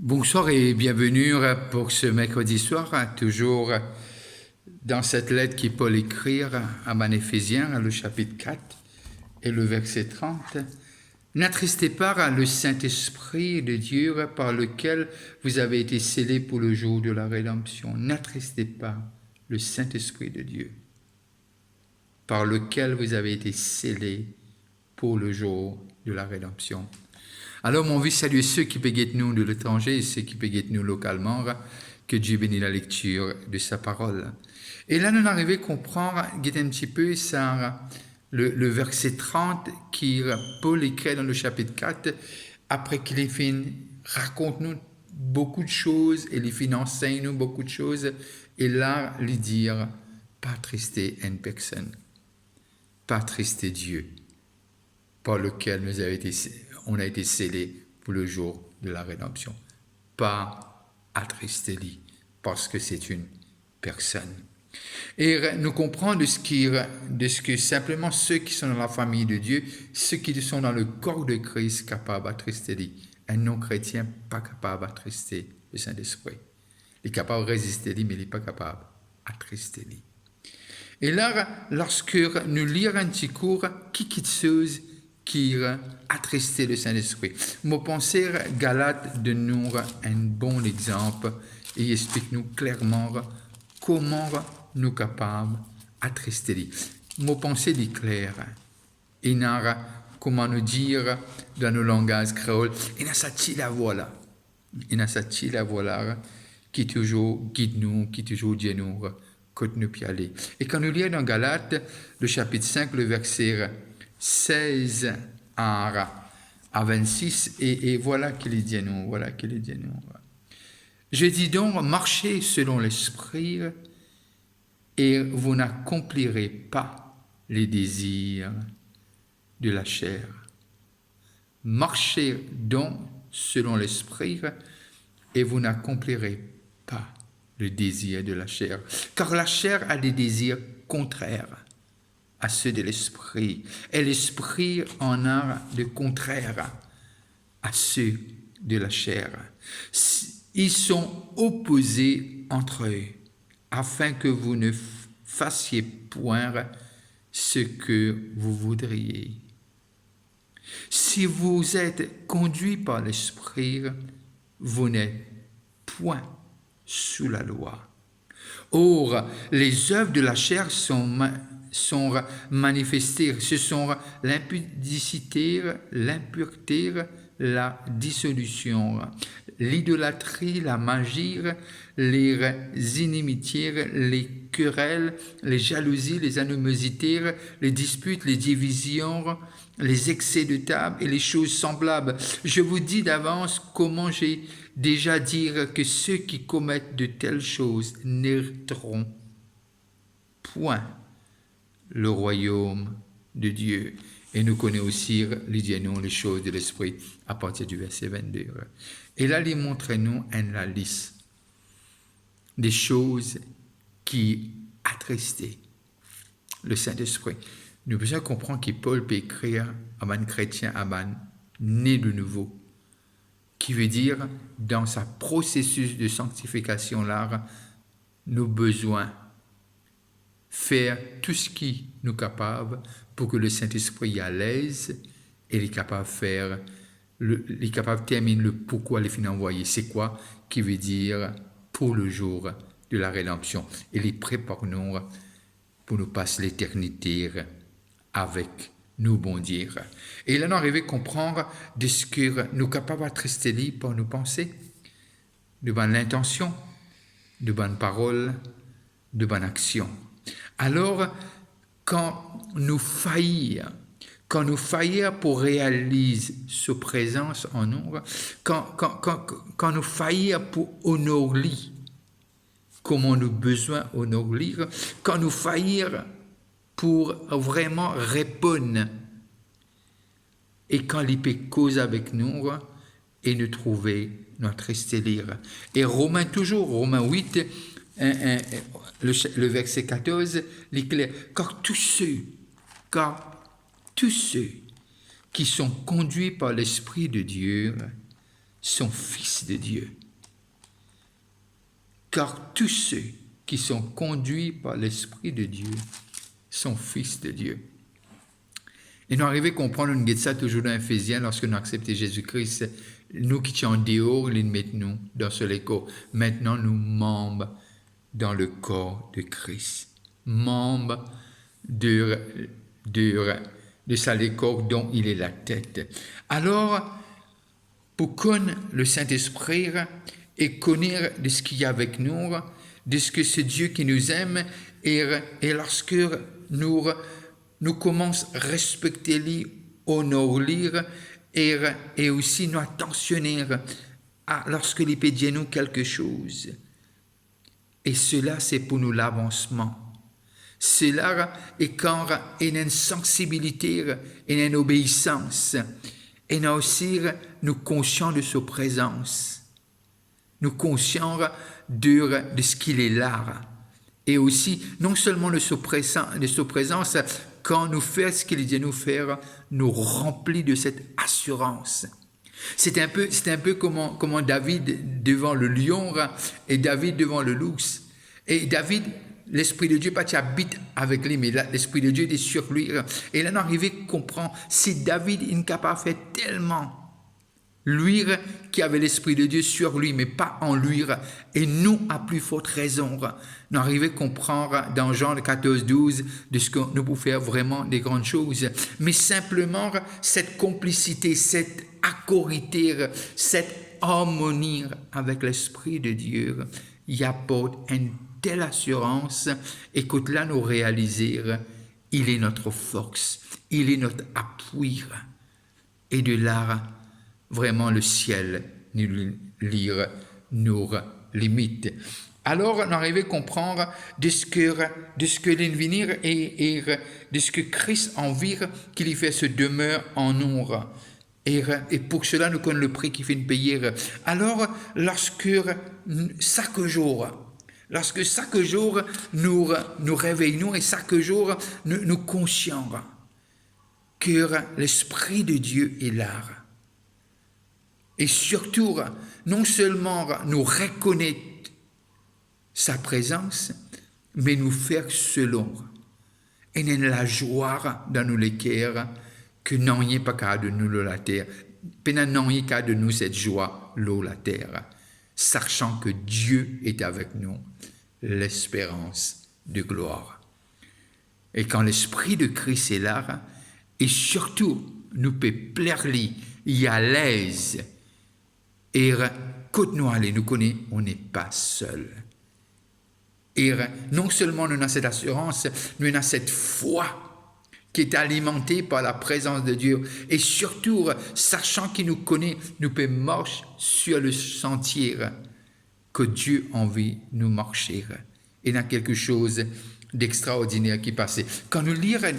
Bonsoir et bienvenue pour ce mercredi soir, toujours dans cette lettre qui Paul écrit à Éphésiens, le chapitre 4 et le verset 30. N'attristez pas le Saint-Esprit de Dieu par lequel vous avez été scellés pour le jour de la rédemption. N'attristez pas le Saint-Esprit de Dieu par lequel vous avez été scellés pour le jour de la rédemption. Alors, mon vie, saluer ceux qui peuvent nous de l'étranger et ceux qui peuvent nous localement, que Dieu bénisse la lecture de sa parole. Et là, nous arrivons à comprendre un petit peu ça, le verset 30 qui Paul écrit dans le chapitre 4, après qu'il ait fini, raconte-nous beaucoup de choses, et il finit enseigne-nous beaucoup de choses, et là, lui dire, pas trister une personne, pas trister Dieu, par lequel on a été scellés pour le jour de la rédemption. Pas attrister-lui, parce que c'est une personne. Et nous comprenons de ce que simplement ceux qui sont dans la famille de Dieu, ceux qui sont dans le corps de Christ, capables d'attrister-lui. Un non-chrétien pas capable d'attrister le Saint-Esprit. Il est capable de résister lui, mais il n'est pas capable d'attrister-lui. Et là, lorsque nous lisons un petit cours, qui chose qui attristait le Saint-Esprit. Mon pensée Galate de nous un bon exemple et explique-nous clairement comment nous capables attrister lui. Mon pensée dit clair. Il n'a comment nous dire dans nos langages créoles, il a sa la voilà. Il a sa la voilà qui toujours guide nous, qui toujours dit nous que nous puis aller. Et quand nous lisons dans Galates, le chapitre 5, le verset 16 à 26, et voilà qu'il est dit nous, voilà qu'il est dit nous. Je dis donc, marchez selon l'esprit, et vous n'accomplirez pas les désirs de la chair. Marchez donc selon l'esprit, et vous n'accomplirez pas le désir de la chair. Car la chair a des désirs contraires à ceux de l'esprit. Et l'esprit en a de contraires à ceux de la chair. Ils sont opposés entre eux, afin que vous ne fassiez point ce que vous voudriez. Si vous êtes conduit par l'esprit, vous n'êtes point sous la loi. Or, les œuvres de la chair sont manifestées. Ce sont l'impudicité, l'impureté, la dissolution, l'idolâtrie, la magie, les inimitiés, les querelles, les jalousies, les animosités, les disputes, les divisions, les excès de table et les choses semblables. Je vous dis d'avance comment j'ai déjà dire que ceux qui commettent de telles choses n'hériteront point le royaume de Dieu. Et nous connaissons aussi les choses de l'esprit à partir du verset 22. Et là, il montre-nous la liste des choses qui attristaient le Saint-Esprit. Nous devons besoin comprendre que Paul peut écrire à un chrétien, à un né de nouveau, qui veut dire, dans sa processus de sanctification-là, nos besoins, faire tout ce qui nous est capable pour que le Saint-Esprit est à l'aise et il est capable de faire, il est capable de terminer le pourquoi il est envoyé. C'est quoi qui veut dire pour le jour de la rédemption. Il est prêt pour nous passer l'éternité avec nous, bon dire. Et là, nous arrivons à comprendre de ce que nous sommes capables d'attrister lui pour nos pensées, de bonne intention, de bonnes paroles, de bonnes actions. Alors, quand nous faillir pour réaliser sa présence en nous, quand nous faillir pour honorer lui, comment nous besoin honorer lui, quand nous faillir pour vraiment répondre et quand il peut causer avec nous et nous trouver notre lire. Et Romains 8, le verset 14, il clair, car tous ceux qui sont conduits par l'Esprit de Dieu sont fils de Dieu. Car tous ceux qui sont conduits par l'Esprit de Dieu sont fils de Dieu. Et nous arrivons à comprendre une guide ça toujours dans Éphésiens, lorsque nous acceptons Jésus-Christ, nous qui sommes en dehors, ils mettent nous dans ce corps. Maintenant, nous membres dans le corps de Christ. Membres de ça le corps dont il est la tête. Alors, pour connaître le Saint-Esprit et connaître de ce qu'il y a avec nous, de ce que c'est Dieu qui nous aime, et lorsque nous commençons à respecter lui, honorer lui, et aussi nous attentionner lorsque il peut dire nous quelque chose. Et cela, c'est pour nous l'avancement. Cela est quand il y a une sensibilité, il y a une obéissance, et nous aussi nous conscients de sa présence, nous conscients de ce qu'il est là, et aussi non seulement de sa présence, quand nous faisons ce qu'il dit nous faire, nous remplit de cette assurance. C'est un peu comment David devant le lion et David devant le loup. Et David, l'Esprit de Dieu, pas habite avec lui, mais l'Esprit de Dieu est sur lui. Et là, on arrive à comprendre, si David est capable de faire tellement, lui qui avait l'Esprit de Dieu sur lui, mais pas en lui, et nous, à plus forte raison, nous arrivons à comprendre dans Jean 14, 12, de ce que nous pouvons faire vraiment des grandes choses. Mais simplement, cette complicité, cette accorité, cette harmonie avec l'Esprit de Dieu, il apporte une telle assurance, et que là nous réaliser, il est notre force, il est notre appui, et de là, vraiment le ciel nous lire nos limites. Alors on arrive à comprendre de ce que l'invenir et de ce que Christ envie qu'il y fait se demeure en nous. Et pour cela, nous connaissons le prix qu'il fait nous payer. Alors, lorsque chaque jour, nous réveillons et chaque jour, nous conscients que l'Esprit de Dieu est là. Et surtout, non seulement nous reconnaître sa présence, mais nous faire selon. Et nous la joie dans nous les cœurs, que non y ait pas qu'à de nous la terre, pénal non y ait qu'à de nous cette joie, l'eau, la terre, sachant que Dieu est avec nous, l'espérance de gloire. Et quand l'Esprit de Christ est là, et surtout, nous peut plaire lui, il est à l'aise, et quand nous allons, nous connaissons, on n'est pas seul. Et non seulement nous avons cette assurance, nous avons cette foi qui est alimentée par la présence de Dieu. Et surtout, sachant qu'il nous connaît, nous pouvons marcher sur le sentier que Dieu a envie de nous marcher. Et il y a quelque chose d'extraordinaire qui passe. Quand nous lisons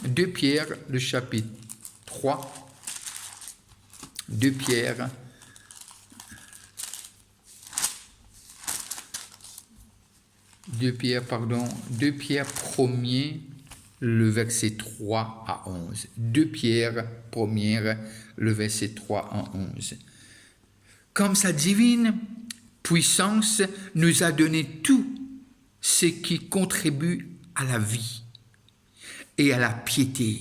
2 Pierre, le chapitre 3, 2 Pierre, Deux Pierre 1er, le verset 3 à 11. 2 Pierre 1er, le verset 3 à 11. Comme sa divine puissance nous a donné tout ce qui contribue à la vie et à la piété,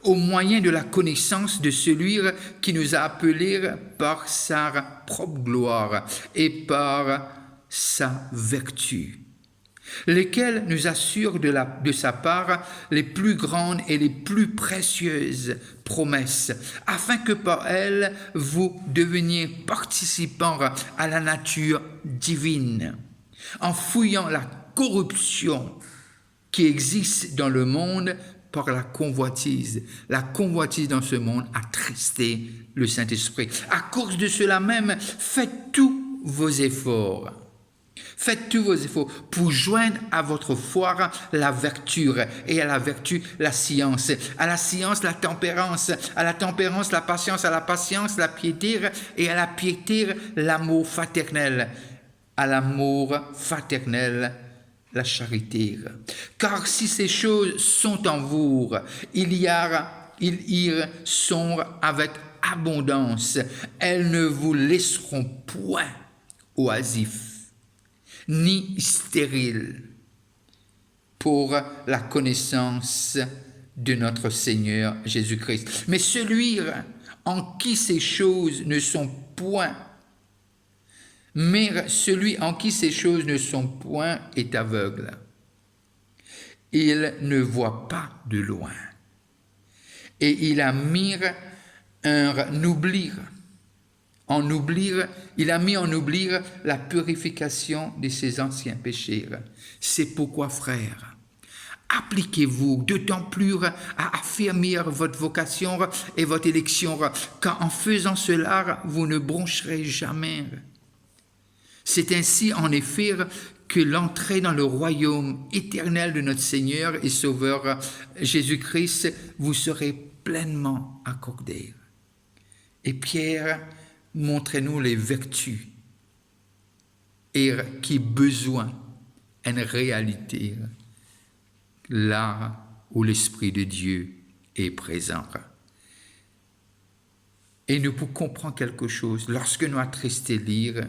au moyen de la connaissance de celui qui nous a appelés par sa propre gloire et par sa vertu, lesquels nous assurent de sa part les plus grandes et les plus précieuses promesses, afin que par elles vous deveniez participants à la nature divine, en fouillant la corruption qui existe dans le monde par la convoitise. La convoitise dans ce monde a attristé le Saint-Esprit. À cause de cela même, faites tous vos efforts. Faites tous vos efforts pour joindre à votre foi la vertu, et à la vertu la science, à la science la tempérance, à la tempérance la patience, à la patience la piété, et à la piété l'amour fraternel, à l'amour fraternel la charité. Car si ces choses sont en vous, ils y sont avec abondance. Elles ne vous laisseront point oisifs, ni stériles, pour la connaissance de notre Seigneur Jésus-Christ. Mais celui en qui ces choses ne sont point, est aveugle. Il ne voit pas de loin. Et il a mis en oubli la purification de ses anciens péchés. C'est pourquoi, frères, appliquez-vous d'autant plus à affermir votre vocation et votre élection, car en faisant cela, vous ne broncherez jamais. C'est ainsi, en effet, que l'entrée dans le royaume éternel de notre Seigneur et Sauveur Jésus-Christ vous serait pleinement accordée. Et Pierre, montrez-nous les vertus et qui besoin en réalité là où l'Esprit de Dieu est présent. Et nous pouvons comprendre quelque chose lorsque nous attristés lire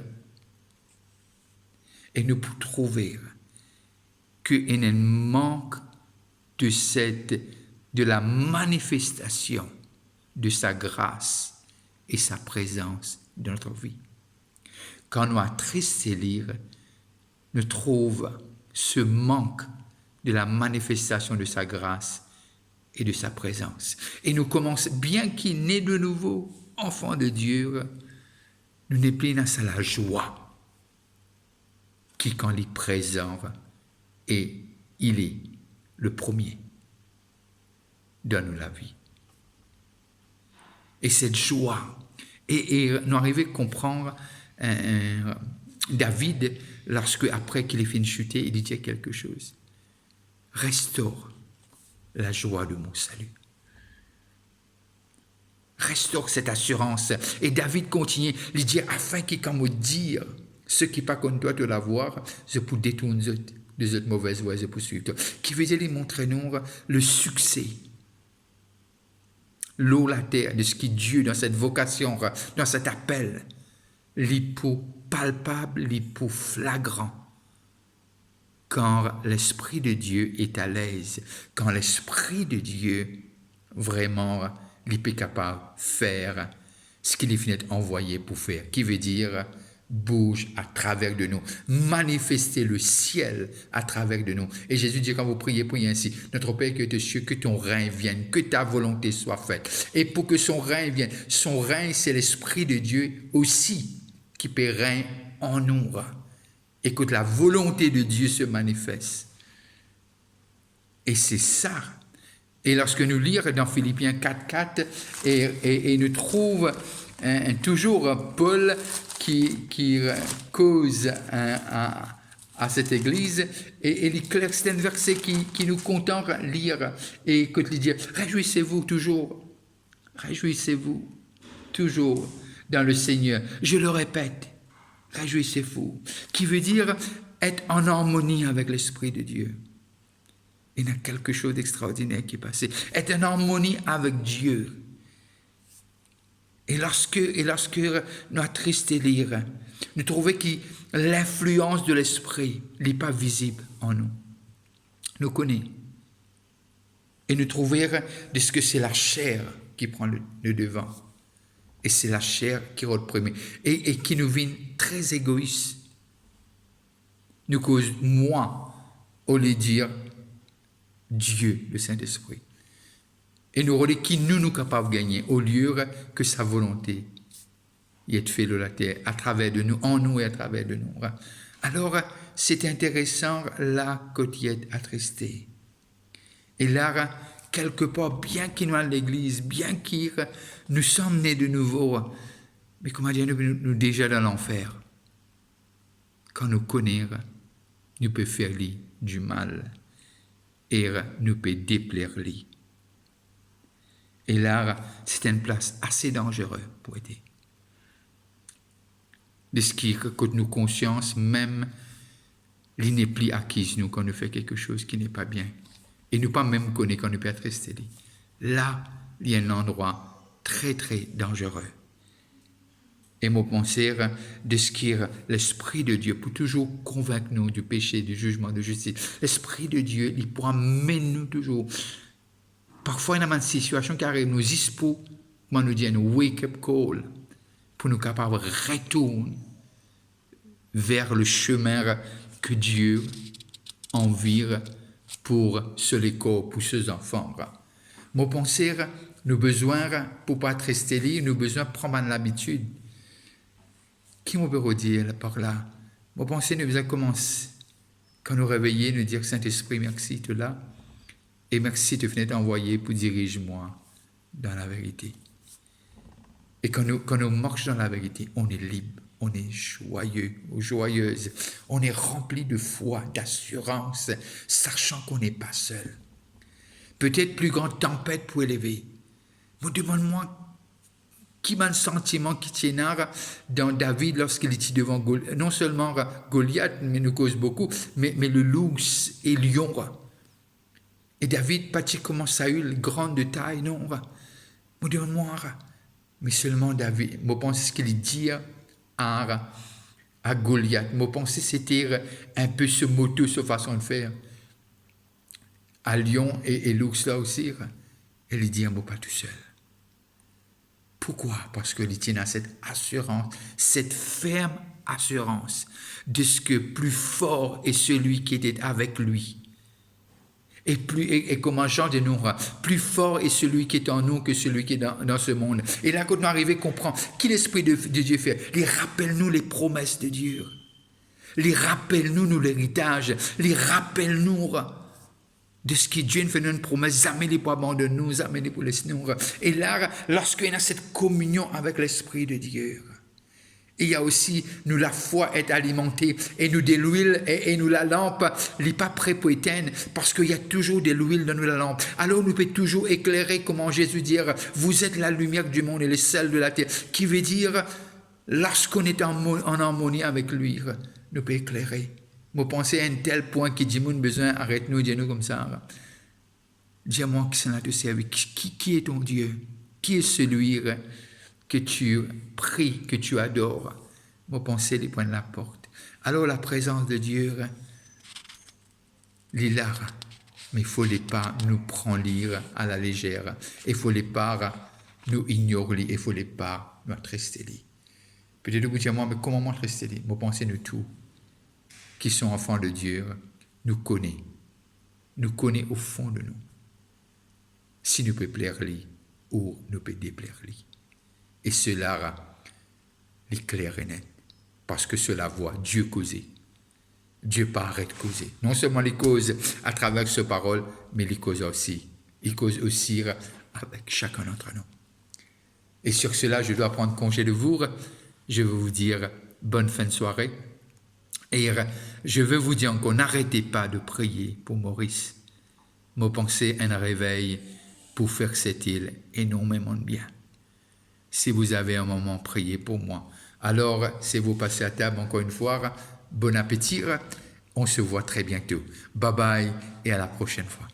et nous pouvons trouver qu'il y a un manque de la manifestation de sa grâce et sa présence dans notre vie. Quand nous attristés lire, nous trouvons ce manque de la manifestation de sa grâce et de sa présence. Et nous commençons, bien qu'il naît de nouveau, enfant de Dieu, nous n'est plus dans la joie qui, quand il est présent, et il est le premier dans la vie. Et cette joie, et nous arrivons à comprendre David, lorsque, après qu'il ait fini de chuter, il dit quelque chose. Restaure la joie de mon salut. Restaure cette assurance. Et David continue, il dit, afin qu'il quand me dire, ceux qui pas comme toi de l'avoir, je peux détourner de cette mauvaise voie, je peux suivre toi. Qui veut dire, montrer nous le succès, l'eau, la terre, de ce qui est Dieu dans cette vocation, dans cet appel, l'hypo palpable, l'hypo flagrant. Quand l'Esprit de Dieu est à l'aise, quand l'Esprit de Dieu vraiment est capable de faire ce qu'il est fini envoyé pour faire, qui veut dire bouge à travers de nous, manifester le ciel à travers de nous. Et Jésus dit quand vous priez ainsi, notre Père qui est aux cieux, que ton règne vienne, que ta volonté soit faite. Et pour que son règne vienne, son règne c'est l'Esprit de Dieu aussi qui peut régner en nous. Et que la volonté de Dieu se manifeste. Et c'est ça. Et lorsque nous lisons dans Philippiens 4.4, et nous trouvons toujours Paul qui cause à cette église, et il claire, c'est un verset qui nous contente lire, et que il dit, réjouissez-vous toujours dans le Seigneur. Je le répète, réjouissez-vous, qui veut dire être en harmonie avec l'Esprit de Dieu. Il y a quelque chose d'extraordinaire qui est passé. Être en harmonie avec Dieu. Et lorsque nous attristés lire, nous trouvons que l'influence de l'Esprit n'est pas visible en nous. Nous connaissons. Et nous trouvons de ce que c'est la chair qui prend le devant. Et c'est la chair qui rôde premier. Et qui nous vient très égoïste. Nous cause moi, au lieu de dire Dieu, le Saint-Esprit. Et nous relais qui nous capables de gagner, au lieu que sa volonté y est faite de la terre, à travers de nous, en nous et à travers de nous. Alors, c'est intéressant là que tu es attristé. Et là, quelque part, bien qu'il nous à l'église, bien qu'il nous sommes nés de nouveau, mais comment dire, nous déjà dans l'enfer. Quand nous connaissons, nous pouvons faire du mal et nous pouvons déplaire lui. Et là, c'est une place assez dangereuse pour aider. De ce qui écoute nos consciences, même, il n'est plus acquise nous quand nous fait quelque chose qui n'est pas bien. Et nous pas même connaître quand nous peut être restés. Là, il y a un endroit très, très dangereux. Et mon penser de ce qui est l'Esprit de Dieu pour toujours convaincre nous du péché, du jugement, de justice. L'Esprit de Dieu, il pourra mener nous toujours. Parfois, il y a une situation qui arrive, nous ispo, moi nous dit un wake-up call pour nous capables de retourner vers le chemin que Dieu envire pour ce corps, pour ses enfants. Mon penser, nous besoin, pour pas être restés, nous besoin de prendre l'habitude. Qui m'a peut dire par là? Mon pensée nous besoin commencer. Quand nous réveillons, nous dire Saint-Esprit, merci, tu es là. Et merci de venir t'envoyer pour diriger moi dans la vérité. Et quand nous marchons dans la vérité, on est libre, on est joyeux ou joyeuse. On est rempli de foi, d'assurance, sachant qu'on n'est pas seul. Peut-être plus grande tempête pour élever. Mais demande-moi, qui m'a un sentiment qui tient dans David lorsqu'il était devant Goliath, non seulement Goliath, mais nous cause beaucoup, mais le loup et le lion. Et David, pas comment Saül, grande de taille, non. Me demande-moi, mais seulement David. Je pense ce qu'il dit à Goliath. Je pense que c'était un peu ce moto, cette façon de faire. À Lion et loup là aussi. Et il dit, je ne suis pas tout seul. Pourquoi? Parce qu'il tient à cette assurance, cette ferme assurance de ce que plus fort est celui qui était avec lui. Et comment Jean de nous, plus fort est celui qui est en nous que celui qui est dans ce monde. Et là, quand nous arrivons à comprendre qui l'Esprit de Dieu fait, il rappelle-nous les promesses de Dieu. Il rappelle-nous l'héritage. Il rappelle-nous de ce que Dieu fait nous une promesse, jamais les pour abandonner nous, jamais les pour laisser nous. Et là, lorsqu'il y a cette communion avec l'Esprit de Dieu, il y a aussi, nous, la foi est alimentée, et nous de l'huile, et nous, la lampe, elle n'est pas prête pour éteindre, parce qu'il y a toujours de l'huile dans nous, la lampe. Alors, nous pouvons toujours éclairer, comment Jésus dit, vous êtes la lumière du monde et le sel de la terre, qui veut dire, lorsqu'on est en harmonie avec lui, nous pouvons éclairer. Je pense à un tel point qui dit, nous avons besoin, arrête-nous, dis-nous comme ça. Dis-moi qui sont là de servir. Qui est ton Dieu? Qui est celui que tu pries, que tu adores? Je pense les points de la porte. Alors la présence de Dieu, il est là, mais il ne faut pas nous prendre à la légère. Il ne faut pas nous ignorer, il ne faut pas nous attrister. Peut-être que vous dites, moi, mais comment m'attrister? Je pense nous tous qui sont enfants de Dieu, nous connaît au fond de nous. Si nous pouvons plaire lui ou nous pouvons déplaire lui. Et cela est clair et net. Parce que cela voit Dieu causer. Dieu pas arrête de causer. Non seulement les causes à travers ce parole, mais les causes aussi. Il cause aussi avec chacun d'entre nous. Et sur cela, je dois prendre congé de vous. Je veux vous dire bonne fin de soirée. Et je veux vous dire qu'on n'arrêtez pas de prier pour Maurice. Me pensez un réveil pour faire cette île énormément de bien. Si vous avez un moment, priez pour moi. Alors, si vous passez à table encore une fois, bon appétit. On se voit très bientôt. Bye bye et à la prochaine fois.